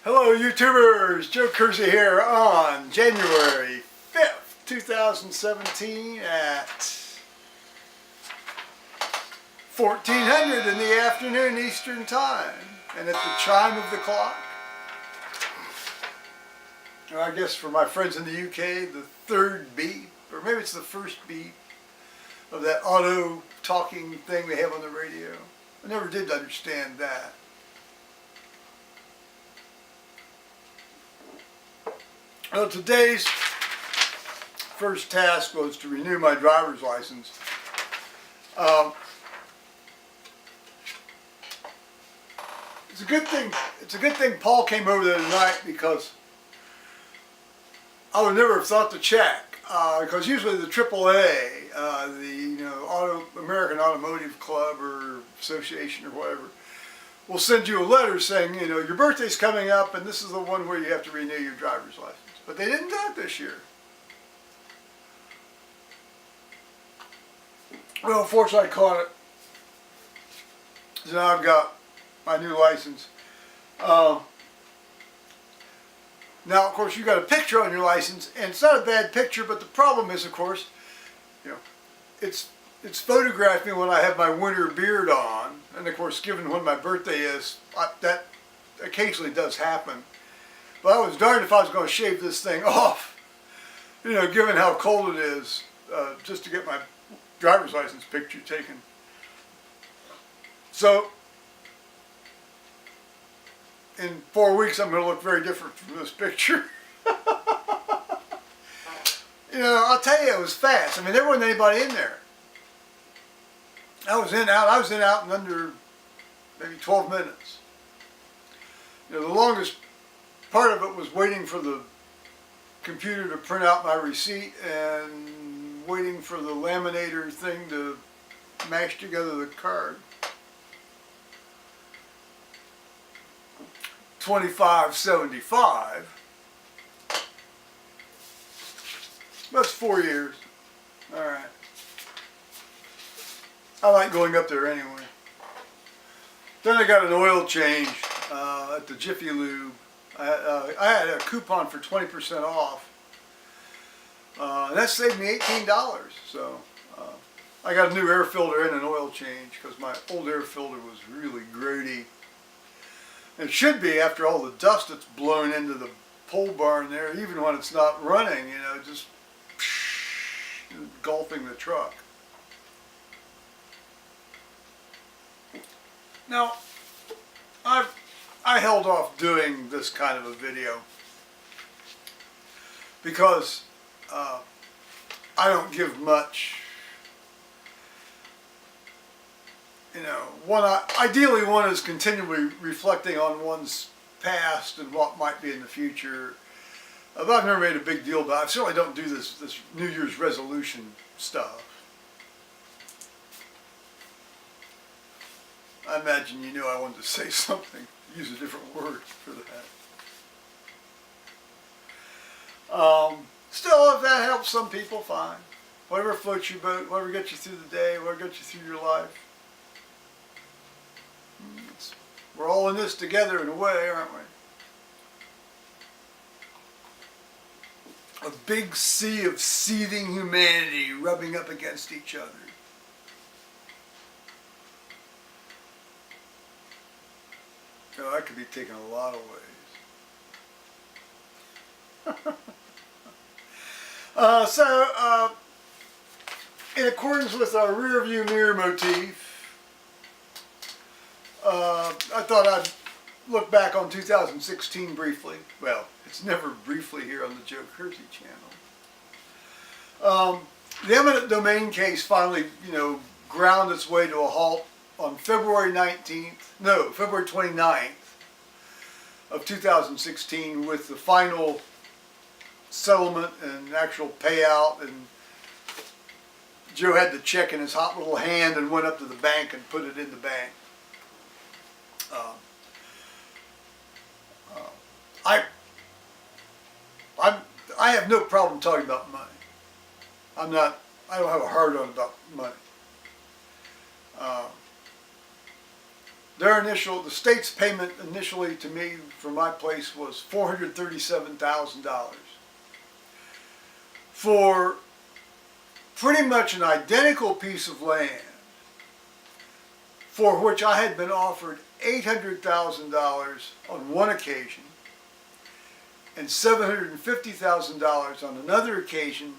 Hello YouTubers, Joe Kersey here on January 5th, 2017 at 1400 in the afternoon Eastern Time. And at the chime of the clock, or I guess for my friends in the UK, the third beep, or maybe it's the first beep of that auto talking thing they have on the radio. I never did understand that. Well, today's first task was to renew my driver's license. It's a good thing. It's a good thing Paul came over there tonight, because I would never have thought to check. Because usually the AAA, the American Automotive Club or Association or whatever, will send you a letter saying, your birthday's coming up and this is the one where you have to renew your driver's license. But they didn't do it this year. Well, unfortunately I caught it. So now I've got my new license. Now, of course, you got a picture on your license, and it's not a bad picture, but the problem is, of course, it's photographed me when I have my winter beard on, and of course, given when my birthday is, that occasionally does happen. But I was darned if I was going to shave this thing off, given how cold it is, just to get my driver's license picture taken. So, in 4 weeks, I'm going to look very different from this picture. I'll tell you, it was fast. I mean, there wasn't anybody in there. I was in, out in under maybe 12 minutes. The longest part of it was waiting for the computer to print out my receipt and waiting for the laminator thing to mash together the card. 25.75. That's 4 years. All right. I like going up there anyway. Then I got an oil change at the Jiffy Lube. I had a coupon for 20% off. And that saved me $18. So I got a new air filter and an oil change, because my old air filter was really grody. It should be, after all the dust that's blown into the pole barn there, even when it's not running, just engulfing the truck. Now, I held off doing this kind of a video because I don't give much. Ideally one is continually reflecting on one's past and what might be in the future. But I've never made a big deal about it. I certainly don't do this New Year's resolution stuff. I imagine I wanted to say something, use a different word for that. Still, if that helps some people, fine. Whatever floats your boat, whatever gets you through the day, whatever gets you through your life. We're all in this together in a way, aren't we? A big sea of seething humanity rubbing up against each other. Oh, that could be taken a lot of ways. In accordance with our rear view mirror motif, I thought I'd look back on 2016 briefly. Well, it's never briefly here on the Joe Kersey channel. The eminent domain case finally, ground its way to a halt on February 29th of 2016, with the final settlement and actual payout, and Joe had the check in his hot little hand and went up to the bank and put it in the bank. I have no problem talking about money. I don't have a hard on about money. the state's payment initially to me for my place was $437,000 for pretty much an identical piece of land for which I had been offered $800,000 on one occasion and $750,000 on another occasion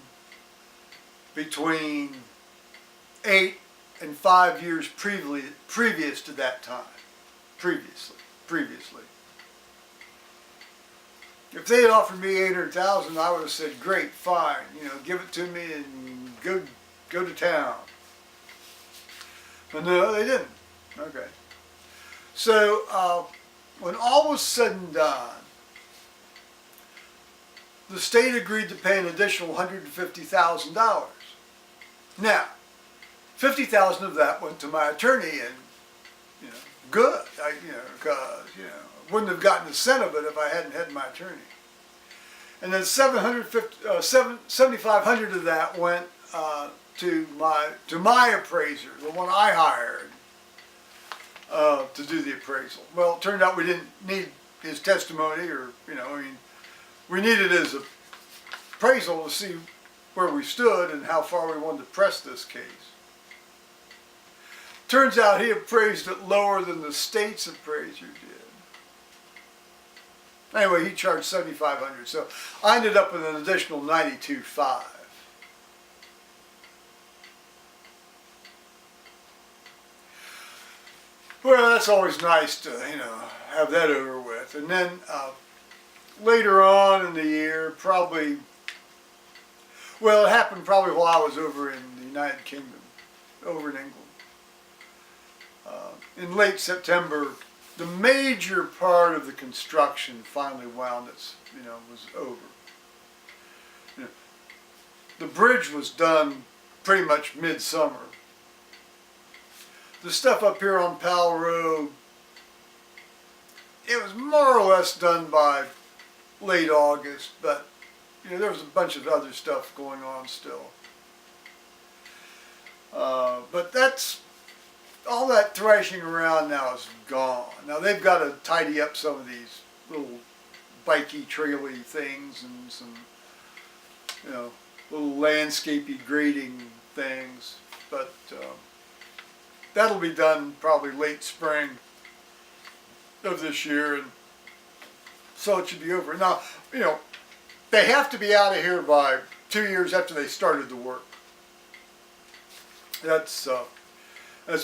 between 8 and 5 years previous to that time. Previously. If they had offered me $800,000, I would have said, great, fine, give it to me and go to town. But no, they didn't. Okay. So when all was said and done, the state agreed to pay an additional $150,000. Now, $50,000 of that went to my attorney, and good. Because wouldn't have gotten a cent of it if I hadn't had my attorney. And then $7,500 of that went to my appraiser, the one I hired to do the appraisal. Well, it turned out we didn't need his testimony, or we needed his appraisal to see where we stood and how far we wanted to press this case. Turns out he appraised it lower than the state's appraiser did. Anyway, he charged $7,500, so I ended up with an additional $92,500. Well, that's always nice to, have that over with. And then later on in the year, it happened probably while I was over in the United Kingdom, over in England. In late September, the major part of the construction finally was over. The bridge was done pretty much midsummer. The stuff up here on Powell Road, it was more or less done by late August, but there was a bunch of other stuff going on still. But all that thrashing around now is gone. Now they've got to tidy up some of these little bikey, traily things and some, little landscapey grading things, but that'll be done probably late spring of this year, and so it should be over. Now, they have to be out of here by 2 years after they started the work. That's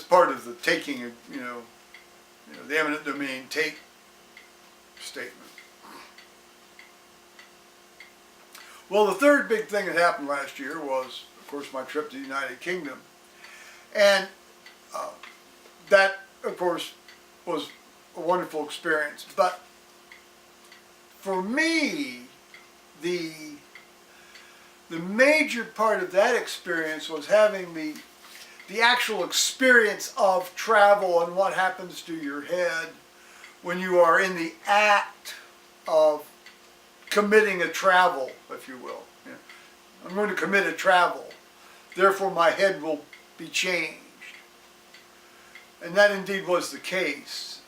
part of the taking of, the eminent domain take statement. Well, the third big thing that happened last year was, of course, my trip to the United Kingdom. And that, of course, was a wonderful experience. But for me, the major part of that experience was having the actual experience of travel and what happens to your head when you are in the act of committing a travel, if you will. I'm going to commit a travel, therefore my head will be changed. And that indeed was the case,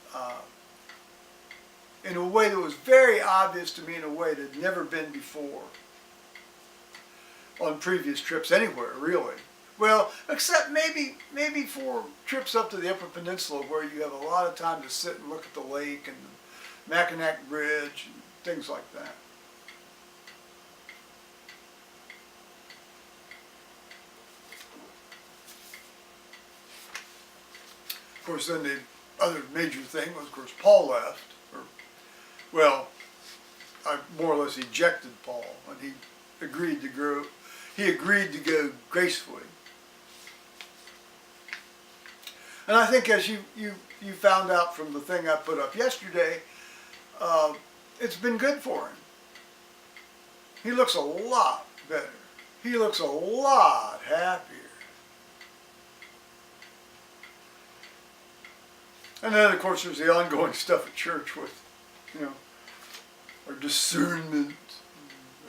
in a way that was very obvious to me, in a way that had never been before on previous trips anywhere, really. Well, except maybe for trips up to the Upper Peninsula, where you have a lot of time to sit and look at the lake and the Mackinac Bridge and things like that. Of course, then the other major thing was, of course, Paul left. I more or less ejected Paul, and he agreed to go gracefully. And I think, as you found out from the thing I put up yesterday, it's been good for him. He looks a lot better. He looks a lot happier. And then, of course, there's the ongoing stuff at church with, our discernment,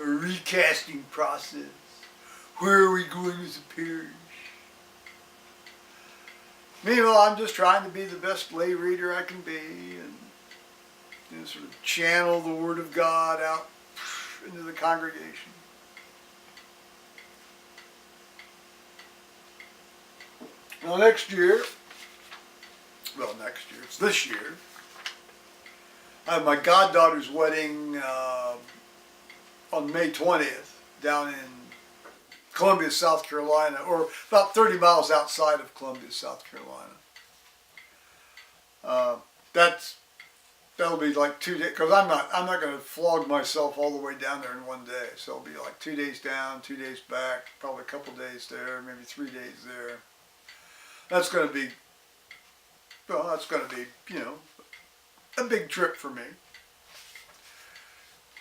our recasting process. Where are we going as a parish? Meanwhile, I'm just trying to be the best lay reader I can be, and sort of channel the Word of God out into the congregation. Well, next year, it's this year, I have my goddaughter's wedding on May 20th down in Columbia, South Carolina, or about 30 miles outside of Columbia, South Carolina. That'll be like 2 days, because I'm not going to flog myself all the way down there in one day. So it'll be like 2 days down, 2 days back, probably a couple days there, maybe 3 days there. That's going to be, a big trip for me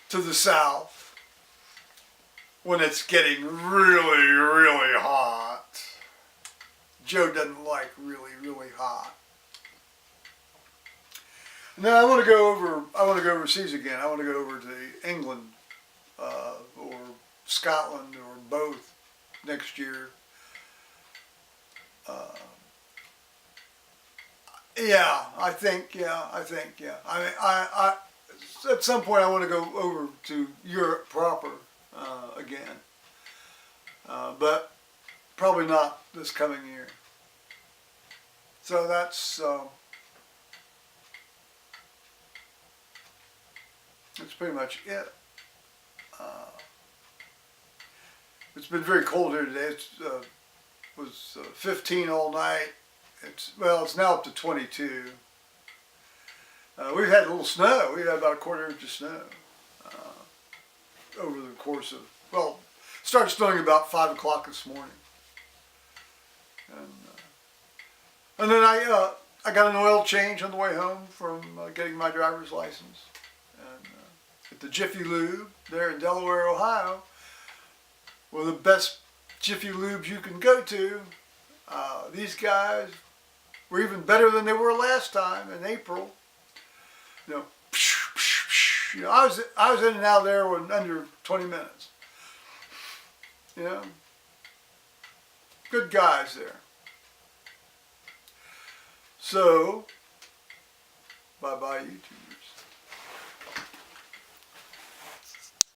to the south when it's getting really, really hot. Joe doesn't like really, really hot. Now I want to go overseas again. I want to go over to England or Scotland or both next year. I think. I mean, I at some point I want to go over to Europe proper again, but probably not this coming year. So that's pretty much it. It's been very cold here today. It was 15 all night. It's now up to 22. We've had a little snow. We had about a quarter inch of snow over the course of, started snowing about 5 o'clock this morning. And then I got an oil change on the way home from getting my driver's license. And at the Jiffy Lube there in Delaware, Ohio, one of the best Jiffy Lubes you can go to. These guys were even better than they were last time in April. I was in and out of there in under 20 minutes. Good guys there. So, bye-bye YouTube.